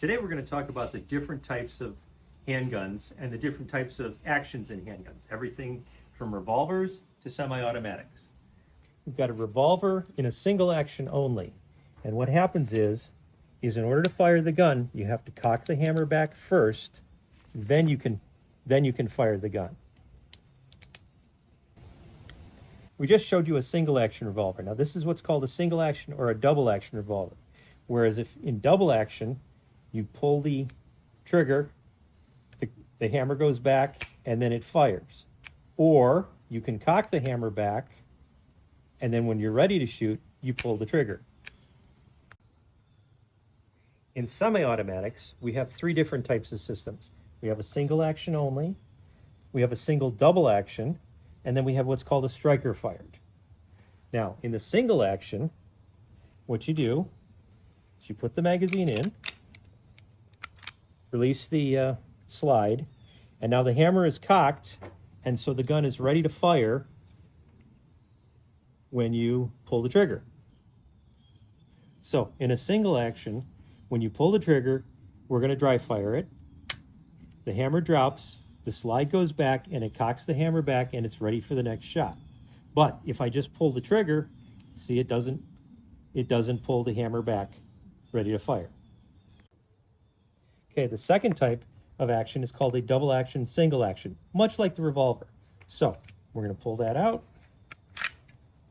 Today we're going to talk about the different types of handguns and the different types of actions in handguns. Everything from revolvers to semi-automatics. We've got a revolver in a single action only. And what happens is in order to fire the gun, you have to cock the hammer back first, then you can fire the gun. We just showed you a single action revolver. Now this is what's called a single action or a double action revolver. Whereas if in double action, you pull the trigger, the hammer goes back, and then it fires. Or you can cock the hammer back, and then when you're ready to shoot, you pull the trigger. In semi-automatics, we have three different types of systems. We have a single action only, we have a single double action, and then we have what's called a striker fired. Now, in the single action, what you do is you put the magazine in, release the slide, and now the hammer is cocked, and so the gun is ready to fire when you pull the trigger. So in a single action, when you pull the trigger, we're going to dry fire it. The hammer drops, the slide goes back, and it cocks the hammer back, and it's ready for the next shot. But if I just pull the trigger, see, it doesn't pull the hammer back ready to fire. Okay, the second type of action is called a double action, single action, much like the revolver. So we're going to pull that out,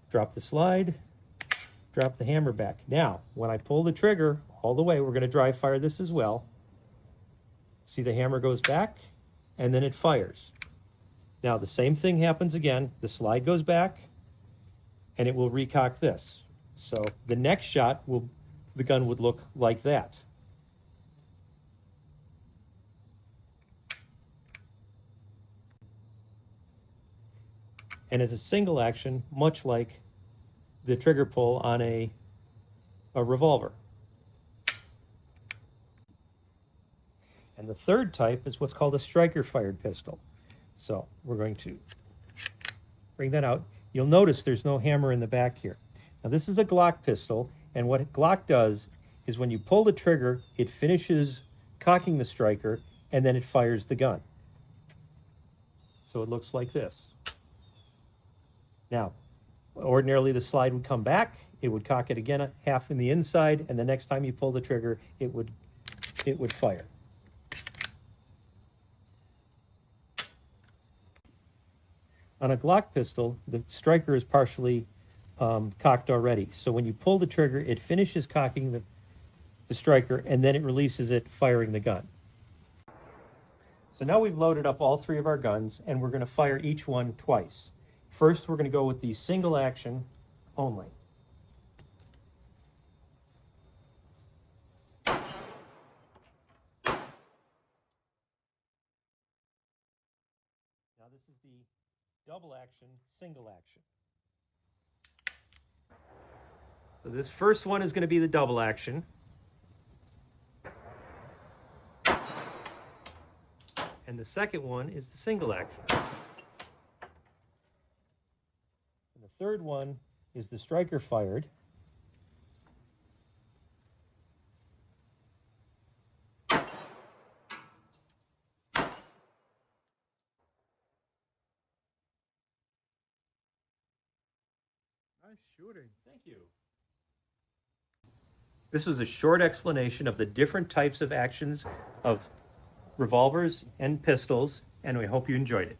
drop the slide, drop the hammer back. Now, when I pull the trigger all the way, we're going to dry fire this as well. See, the hammer goes back, and then it fires. Now, the same thing happens again. The slide goes back, and it will recock this. So the next shot, the gun would look like that. And as a single action, much like the trigger pull on a revolver. And the third type is what's called a striker fired pistol. So we're going to bring that out. You'll notice there's no hammer in the back here. Now this is a Glock pistol, and what Glock does is when you pull the trigger, it finishes cocking the striker, and then it fires the gun. So it looks like this. Now, ordinarily the slide would come back, it would cock it again half in the inside, and the next time you pull the trigger, it would fire. On a Glock pistol, the striker is partially cocked already. So when you pull the trigger, it finishes cocking the striker, and then it releases it, firing the gun. So now we've loaded up all three of our guns, and we're going to fire each one twice. First, we're going to go with the single action only. Now this is the double action, single action. So this first one is going to be the double action. And the second one is the single action. And the third one is the striker fired. Nice shooting. Thank you. This was a short explanation of the different types of actions of revolvers and pistols, and we hope you enjoyed it.